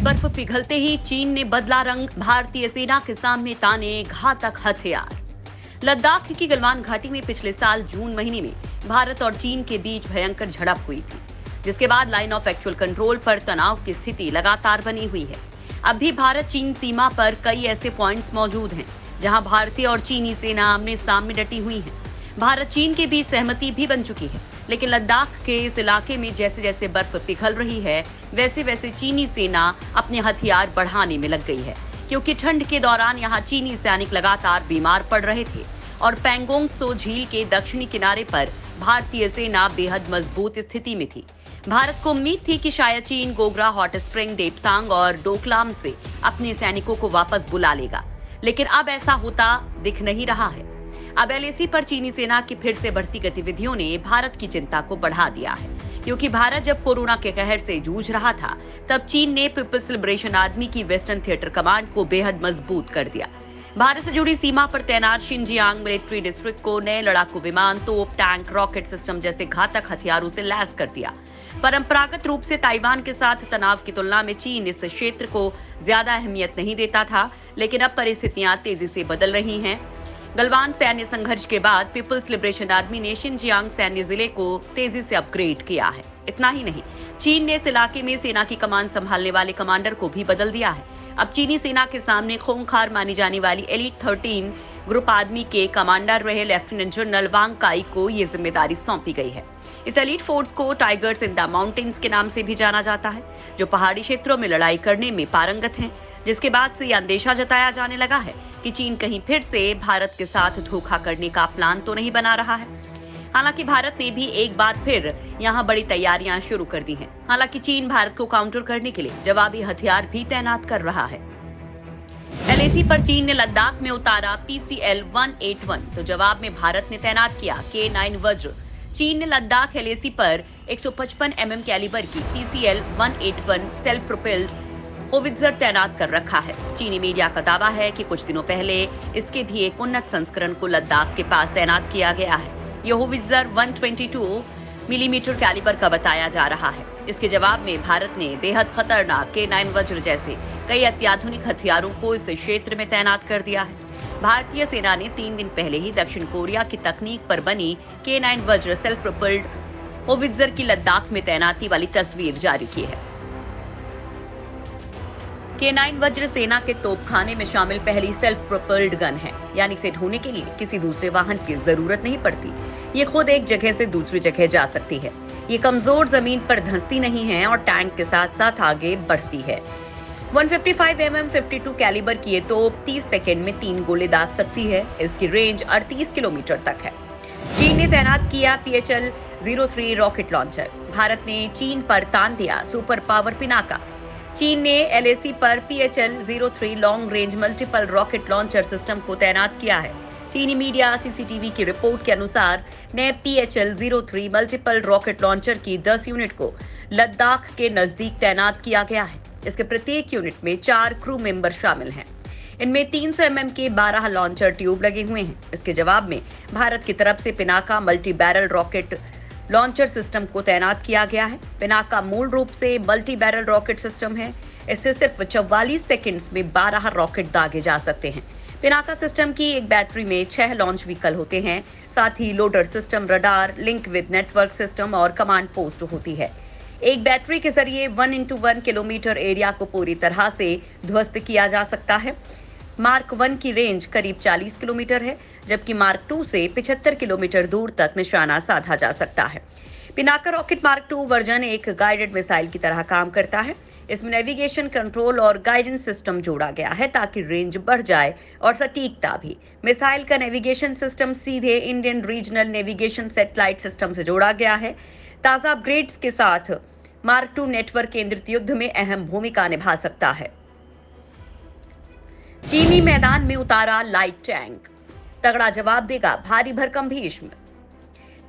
बर्फ पिघलते ही चीन ने बदला रंग, भारतीय सेना के सामने ताने घातक हथियार। लद्दाख की गलवान घाटी में पिछले साल जून महीने में भारत और चीन के बीच भयंकर झड़प हुई थी, जिसके बाद लाइन ऑफ एक्चुअल कंट्रोल पर तनाव की स्थिति लगातार बनी हुई है। अब भी भारत चीन सीमा पर कई ऐसे पॉइंट्स मौजूद हैं जहां भारतीय और चीनी सेना आमने सामने डटी हुई है। भारत चीन के बीच सहमति भी बन चुकी है, लेकिन लद्दाख के इस इलाके में जैसे जैसे बर्फ पिघल रही है, वैसे वैसे चीनी सेना अपने हथियार बढ़ाने में लग गई है, क्योंकि ठंड के दौरान यहाँ चीनी सैनिक लगातार बीमार पड़ रहे थे और पैंगोंग त्सो झील के दक्षिणी किनारे पर भारतीय सेना बेहद मजबूत स्थिति में थी। भारत को उम्मीद थी कि शायद चीन गोगरा, हॉट स्प्रिंग, डेपसांग और डोकलाम से अपने सैनिकों को वापस बुला लेगा, लेकिन अब ऐसा होता दिख नहीं रहा है। अब एलएसी पर चीनी सेना की फिर से बढ़ती गतिविधियों ने भारत की चिंता को बढ़ा दिया है, क्योंकि भारत जब कोरोना के कहर से जूझ रहा था, तब चीन ने पीपल्स लिबरेशन आर्मी की वेस्टर्न थिएटर कमांड को बेहद मजबूत कर दिया। भारत से जुड़ी सीमा पर तैनात शिनजियांग मिलिट्री डिस्ट्रिक्ट को नए लड़ाकू विमान, तोप, टैंक, रॉकेट सिस्टम जैसे घातक हथियारों से लैस कर दिया। परंपरागत रूप से ताइवान के साथ तनाव की तुलना में चीन इस क्षेत्र को ज्यादा अहमियत नहीं देता था, लेकिन अब परिस्थितियां तेजी से बदल रही हैं। गलवान सैन्य संघर्ष के बाद पीपल्स लिबरेशन आर्मी ने शिनजियांग सैन्य जिले को तेजी से अपग्रेड किया है। इतना ही नहीं, चीन ने इस इलाके में सेना की कमान संभालने वाले कमांडर को भी बदल दिया है। अब चीनी सेना के सामने खूंखार मानी जाने वाली एलिट 13 ग्रुप आर्मी के कमांडर रहे लेफ्टिनेंट जनरल वांग काई को ये जिम्मेदारी सौंपी गई है। इस एलिट फोर्स को टाइगर्स इन द माउंटेन्स के नाम से भी जाना जाता है, जो पहाड़ी क्षेत्रों में लड़ाई करने में पारंगत हैं, जिसके बाद से यह अंदेशा जताया जाने लगा है कि चीन कहीं फिर से भारत के साथ धोखा करने का प्लान तो नहीं बना रहा है। हालांकि भारत ने भी एक बार फिर यहां बड़ी तैयारियां शुरू कर दी हैं। हालांकि चीन भारत को काउंटर करने के लिए जवाबी हथियार भी तैनात कर रहा है। एलएसी पर चीन ने लद्दाख में उतारा PCL-181, तो जवाब में भारत ने तैनात किया K9 वज्र। चीन ने लद्दाख एलएसी पर 155 mm कैलिबर की PCL-181 सेल्फ प्रोपेल्ड होवित्जर तैनात कर रखा है। चीनी मीडिया का दावा है कि कुछ दिनों पहले इसके भी एक उन्नत संस्करण को लद्दाख के पास तैनात किया गया है। यह होवित्जर 122 मिलीमीटर कैलिबर का बताया जा रहा है। इसके जवाब में भारत ने बेहद खतरनाक K9 वज्र जैसे कई अत्याधुनिक हथियारों को इस क्षेत्र में तैनात कर दिया है। भारतीय सेना ने 3 दिन पहले ही दक्षिण कोरिया की तकनीक पर बनी K9 वज्र सेल्फ प्रोपेल्ड होवित्जर की लद्दाख में तैनाती वाली तस्वीर जारी की है। K9 वज्र सेना के तोपखाने में शामिल पहली सेल्फ प्रोपेल्ड गन है, यानी इसे ढोने के लिए किसी दूसरे वाहन की जरूरत नहीं पड़ती। ये खुद एक जगह से दूसरी जगह जा सकती है। ये कमजोर जमीन पर धंसती नहीं है और टैंक के साथ साथ आगे बढ़ती है। 155 mm 52 कैलिबर की ये तोप 30 सेकेंड में 3 गोले दाग सकती है। इसकी रेंज 38 किलोमीटर तक है। चीन ने तैनात किया PHL-03 रॉकेट लॉन्चर। भारत ने चीन पर तान दिया सुपर पावर पिनाका। चीन ने एलएसी पर PHL-03 long range multiple rocket launcher system को तैनात किया है। चीनी मीडिया सीसीटीवी की रिपोर्ट के अनुसार नए PHL-03 मल्टीपल रॉकेट लॉन्चर की 10 यूनिट को लद्दाख के नजदीक तैनात किया गया है। इसके प्रत्येक यूनिट में 4 क्रू मेंबर शामिल हैं। इनमें 300 mm के 12 लॉन्चर ट्यूब लगे हुए हैं। इसके जवाब में भारत की तरफ से Pinaka multi barrel rocket launcher system को तैनात किया गया है। पिनाका मूल रूप से मल्टी बैरल रॉकेट सिस्टम है। इससे सिर्फ 44 सेकंड्स में 12 रॉकेट दागे जा सकते हैं। पिनाका सिस्टम की एक बैटरी में 6 लॉन्च व्हीकल होते हैं। साथ ही loader system, radar, link with network system और कमांड पोस्ट होती है। एक बैटरी के जरिए 1x1 किलोमीटर एरिया को पूरी तरह से ध्वस्त किया जा सकता है। मार्क 1 की रेंज करीब 40 किलोमीटर है, जबकि मार्क 2 से 75 किलोमीटर दूर तक निशाना साधा जा सकता है। पिनाका रॉकेट मार्क 2 वर्जन एक गाइडेड मिसाइल की तरह काम करता है। इसमें नेविगेशन, कंट्रोल और गाइडेंस सिस्टम जोड़ा गया है ताकि रेंज बढ़ जाए और सटीकता भी। मिसाइल का नेविगेशन सिस्टम सीधे Indian regional navigation satellite system से जोड़ा गया है। ताज़ा अपग्रेड्स के साथ मार्क 2 नेटवर्क केंद्रित युद्ध में अहम भूमिका निभा सकता है। चीनी मैदान में उतारा लाइट टैंक, तगड़ा जवाब देगा भारी भरकम भीष्म।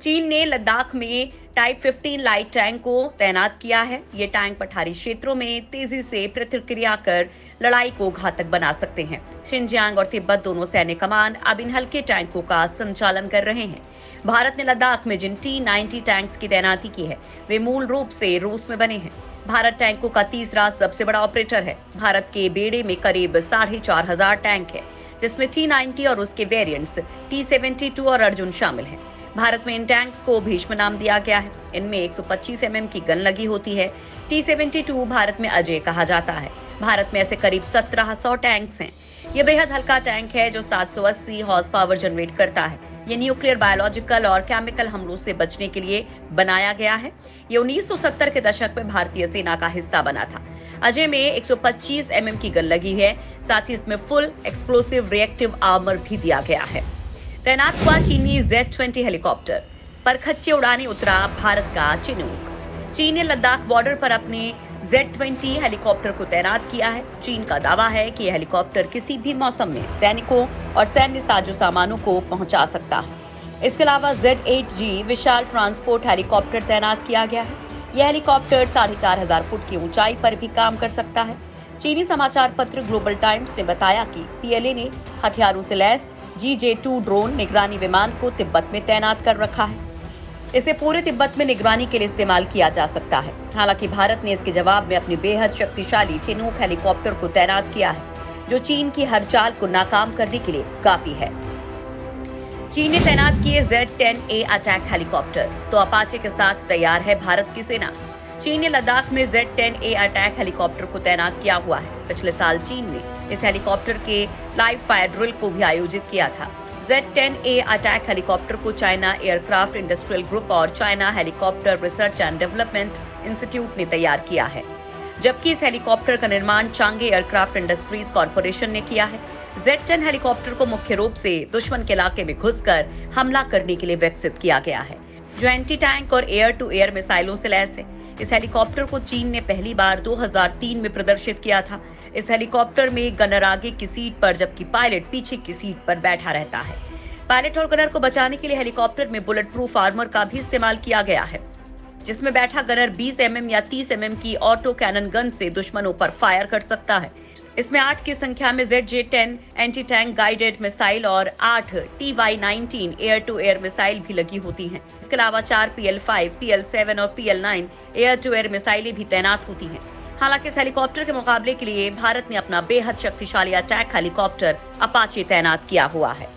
चीन ने लद्दाख में टाइप 15 लाइट टैंक को तैनात किया है। ये टैंक पठारी क्षेत्रों में तेजी से प्रतिक्रिया कर लड़ाई को घातक बना सकते हैं। शिनजियांग और तिब्बत दोनों सैन्य कमान अब इन हल्के टैंकों का संचालन कर रहे हैं। भारत ने लद्दाख में जिन T-90 टैंक्स की तैनाती की है, वे मूल रूप से रूस में बने हैं। भारत टैंकों का तीसरा सबसे बड़ा ऑपरेटर है। भारत के बेड़े में करीब 4,500 टैंक है, जिसमें T-90 और उसके वेरिएंट्स T-72 और अर्जुन शामिल हैं। भारत में इन टैंक्स को भीष्म नाम दिया गया है। इनमें 125 mm की गन लगी होती है। T-72 भारत में अजय कहा जाता है। भारत में ऐसे करीब 1700 टैंक्स हैं। ये बेहद हल्का टैंक है जो 780 हॉर्स पावर जनरेट करता है। ये न्यूक्लियर, बायोलॉजिकल और केमिकल हमलों से बचने के लिए बनाया गया है। ये 1970 के दशक में भारतीय सेना का हिस्सा बना था। अजय में 125 mm की गन लगी है। साथ ही इसमें फुल एक्सप्लोसिव रिएक्टिव आर्मर भी दिया गया है। तैनात हुआ चीनी Z-20 हेलीकॉप्टर। परखच्चे उड़ाने उतरा भारत का चिनूक। चीन ने लद्दाख बॉर्डर पर अपने Z-20 हेलीकॉप्टर को तैनात किया है। चीन का दावा है कि यह हेलीकॉप्टर किसी भी मौसम में सैनिकों और सैन्य साजो सामानों को पहुंचा सकता है। इसके अलावा Z-8G विशाल ट्रांसपोर्ट हेलीकॉप्टर तैनात किया गया है। यह हेलीकॉप्टर 4,500 फुट की ऊंचाई पर भी काम कर सकता है। चीनी समाचार पत्र ग्लोबल टाइम्स ने बताया कि PLA ने हथियारों से लैस GJ-2 ड्रोन निगरानी विमान को तिब्बत में तैनात कर रखा है। इसे पूरे तिब्बत में निगरानी के लिए इस्तेमाल किया जा सकता है। हालांकि भारत ने इसके जवाब में अपनी बेहद शक्तिशाली चिनूक हेलीकॉप्टर को तैनात किया है, जो चीन की हर चाल को नाकाम करने के लिए काफी है। चीन ने तैनात किए Z-10A अटैक हेलीकॉप्टर, तो अपाचे के साथ तैयार है भारत की सेना। चीन ने लद्दाख में Z-10A अटैक हेलीकॉप्टर को तैनात किया हुआ है। पिछले साल चीन ने इस हेलीकॉप्टर के लाइव फायर ड्रिल को भी आयोजित किया था। Z-10A अटैक हेलीकॉप्टर को चाइना एयरक्राफ्ट इंडस्ट्रियल ग्रुप और China helicopter research and development institute ने तैयार किया है, जबकि इस हेलीकॉप्टर का निर्माण चांगे एयरक्राफ्ट इंडस्ट्रीज कॉर्पोरेशन ने किया है। Z-10 हेलीकॉप्टर को मुख्य रूप से दुश्मन के इलाके में घुसकर हमला करने के लिए विकसित किया गया है, जो एंटी टैंक और एयर टू एयर मिसाइलों से लैस है। इस हेलीकॉप्टर को चीन ने पहली बार 2003 में प्रदर्शित किया था। इस हेलीकॉप्टर में गनर आगे की सीट पर जबकि पायलट पीछे की सीट पर बैठा रहता है। पायलट और गनर को बचाने के लिए हेलीकॉप्टर में बुलेट प्रूफ आर्मर का भी इस्तेमाल किया गया है, जिसमें बैठा गनर 20 mm या 30 mm की ऑटो कैनन गन से दुश्मनों पर फायर कर सकता है। इसमें 8 की संख्या में ZJ-10 anti tank guided missile और 8 TY-19 air to air missile भी लगी होती हैं। इसके अलावा 4 PL-5, PL-7 और PL-9 एयर टू एयर मिसाइलें भी तैनात होती हैं। हालांकि इस हेलीकॉप्टर के मुकाबले के लिए भारत ने अपना बेहद शक्तिशाली अटैक हेलीकॉप्टर अपाचे तैनात किया हुआ है।